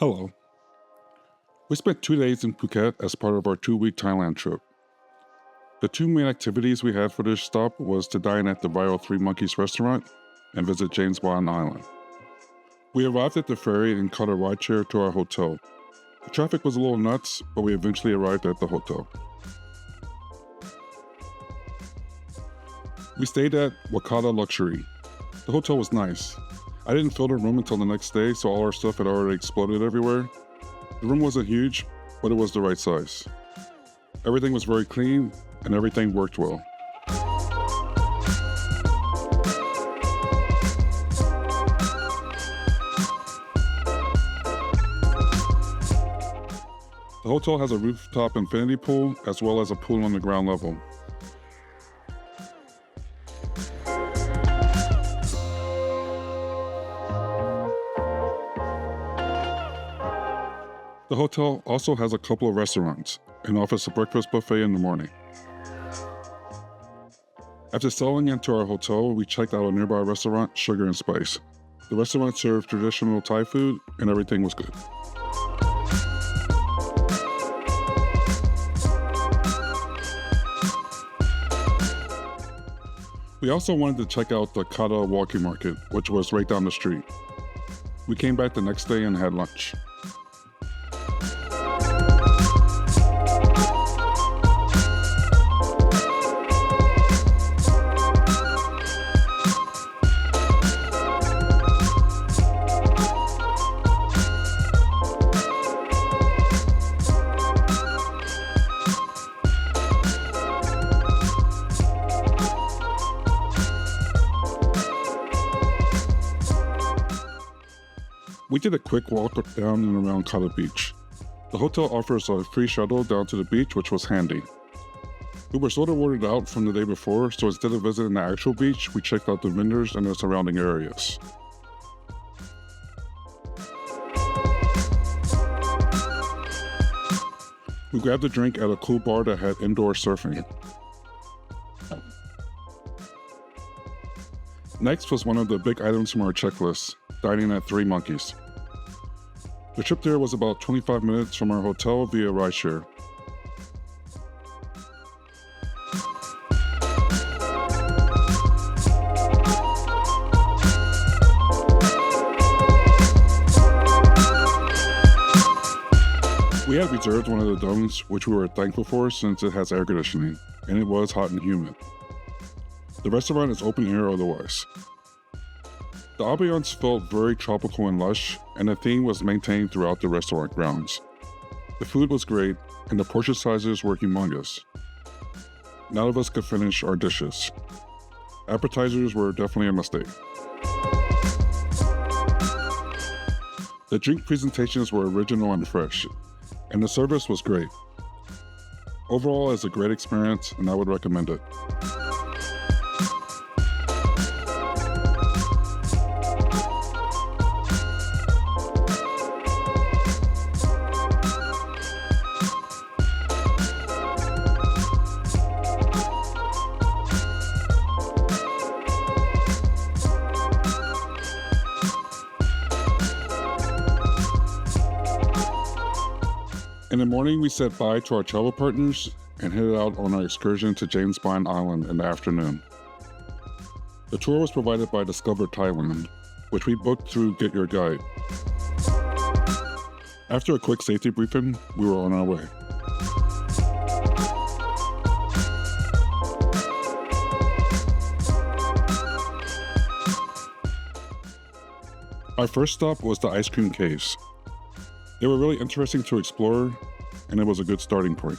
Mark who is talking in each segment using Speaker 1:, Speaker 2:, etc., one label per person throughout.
Speaker 1: Hello. We spent 2 days in Phuket as part of our 2-week Thailand trip. The two main activities we had for this stop was to dine at the viral Three Monkeys restaurant and visit James Bond Island. We arrived at the ferry and caught a rideshare to our hotel. The traffic was a little nuts, but we eventually arrived at the hotel. We stayed at Wekata Luxury. The hotel was nice. I didn't fill the room until the next day, so all our stuff had already exploded everywhere. The room wasn't huge, but it was the right size. Everything was very clean, and everything worked well. The hotel has a rooftop infinity pool, as well as a pool on the ground level. The hotel also has a couple of restaurants and offers a breakfast buffet in the morning. After settling into our hotel, we checked out a nearby restaurant, Sugar and Spice. The restaurant served traditional Thai food and everything was good. We also wanted to check out the Kata Walking Market, which was right down the street. We came back the next day and had lunch. We did a quick walk down and around Kata Beach. The hotel offers a free shuttle down to the beach, which was handy. We were sort of ordered out from the day before, so instead of visiting the actual beach, we checked out the vendors and the surrounding areas. We grabbed a drink at a cool bar that had indoor surfing. Next was one of the big items from our checklist, dining at Three Monkeys. The trip there was about 25 minutes from our hotel via rideshare. We had reserved one of the domes, which we were thankful for since it has air conditioning, and it was hot and humid. The restaurant is open air otherwise. The ambiance felt very tropical and lush, and the theme was maintained throughout the restaurant grounds. The food was great, and the portion sizes were humongous. None of us could finish our dishes. Appetizers were definitely a mistake. The drink presentations were original and fresh, and the service was great. Overall, it's a great experience, and I would recommend it. In the morning, we said bye to our travel partners and headed out on our excursion to James Bond Island in the afternoon. The tour was provided by Discover Thailand, which we booked through Get Your Guide. After a quick safety briefing, we were on our way. Our first stop was the ice cream caves. They were really interesting to explore, and it was a good starting point.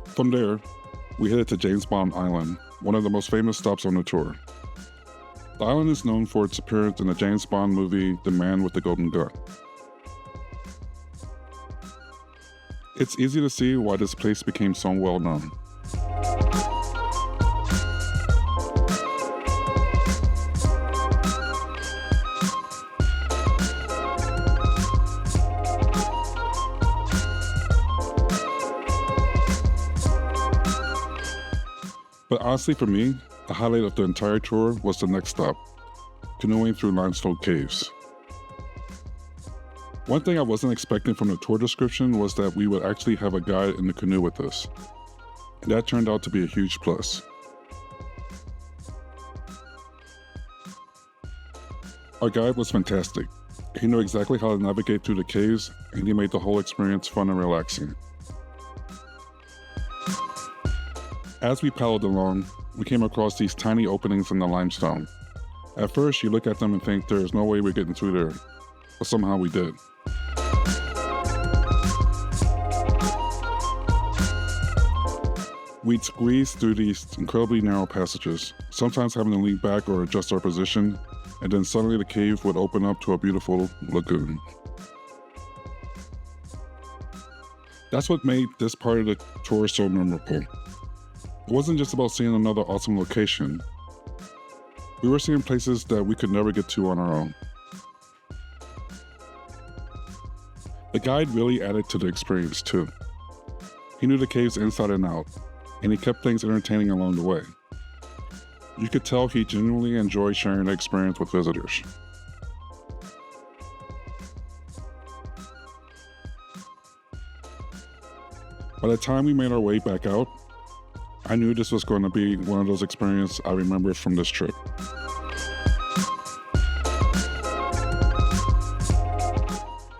Speaker 1: From there, we headed to James Bond Island, one of the most famous stops on the tour. The island is known for its appearance in the James Bond movie The Man with the Golden Gun. It's easy to see why this place became so well known. But honestly, for me, The highlight of the entire tour was the next stop, canoeing through limestone caves. One thing I wasn't expecting from the tour description was that we would actually have a guide in the canoe with us, and that turned out to be a huge plus. Our guide was fantastic. He knew exactly how to navigate through the caves, and he made the whole experience fun and relaxing. As we paddled along, we came across these tiny openings in the limestone. At first, you look at them and think there is no way we're getting through there, but somehow we did. We'd squeeze through these incredibly narrow passages, sometimes having to lean back or adjust our position, and then suddenly the cave would open up to a beautiful lagoon. That's what made this part of the tour so memorable. It wasn't just about seeing another awesome location. We were seeing places that we could never get to on our own. The guide really added to the experience too. He knew the caves inside and out, and he kept things entertaining along the way. You could tell he genuinely enjoyed sharing the experience with visitors. By the time we made our way back out, I knew this was going to be one of those experiences I remembered from this trip.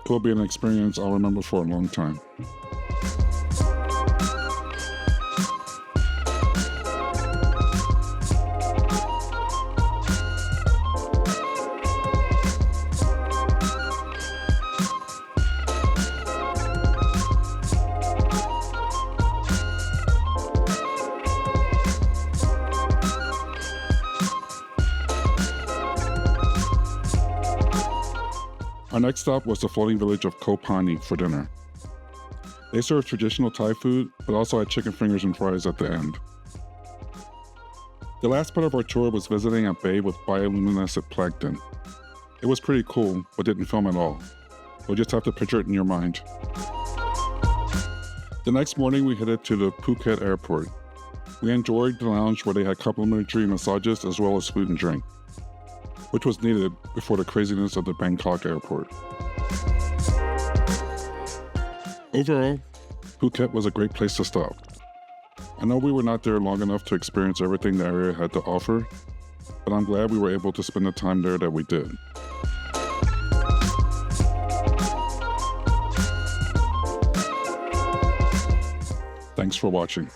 Speaker 1: It will be an experience I'll remember for a long time. Our next stop was the floating village of Koh Panyi for dinner. They served traditional Thai food, but also had chicken fingers and fries at the end. The last part of our tour was visiting a bay with bioluminescent plankton. It was pretty cool, but didn't film at all. You'll just have to picture it in your mind. The next morning we headed to the Phuket airport. We enjoyed the lounge where they had complimentary massages as well as food and drink, which was needed before the craziness of the Bangkok airport. Overall, Phuket was a great place to stop. I know we were not there long enough to experience everything the area had to offer, but I'm glad we were able to spend the time there that we did. Thanks for watching.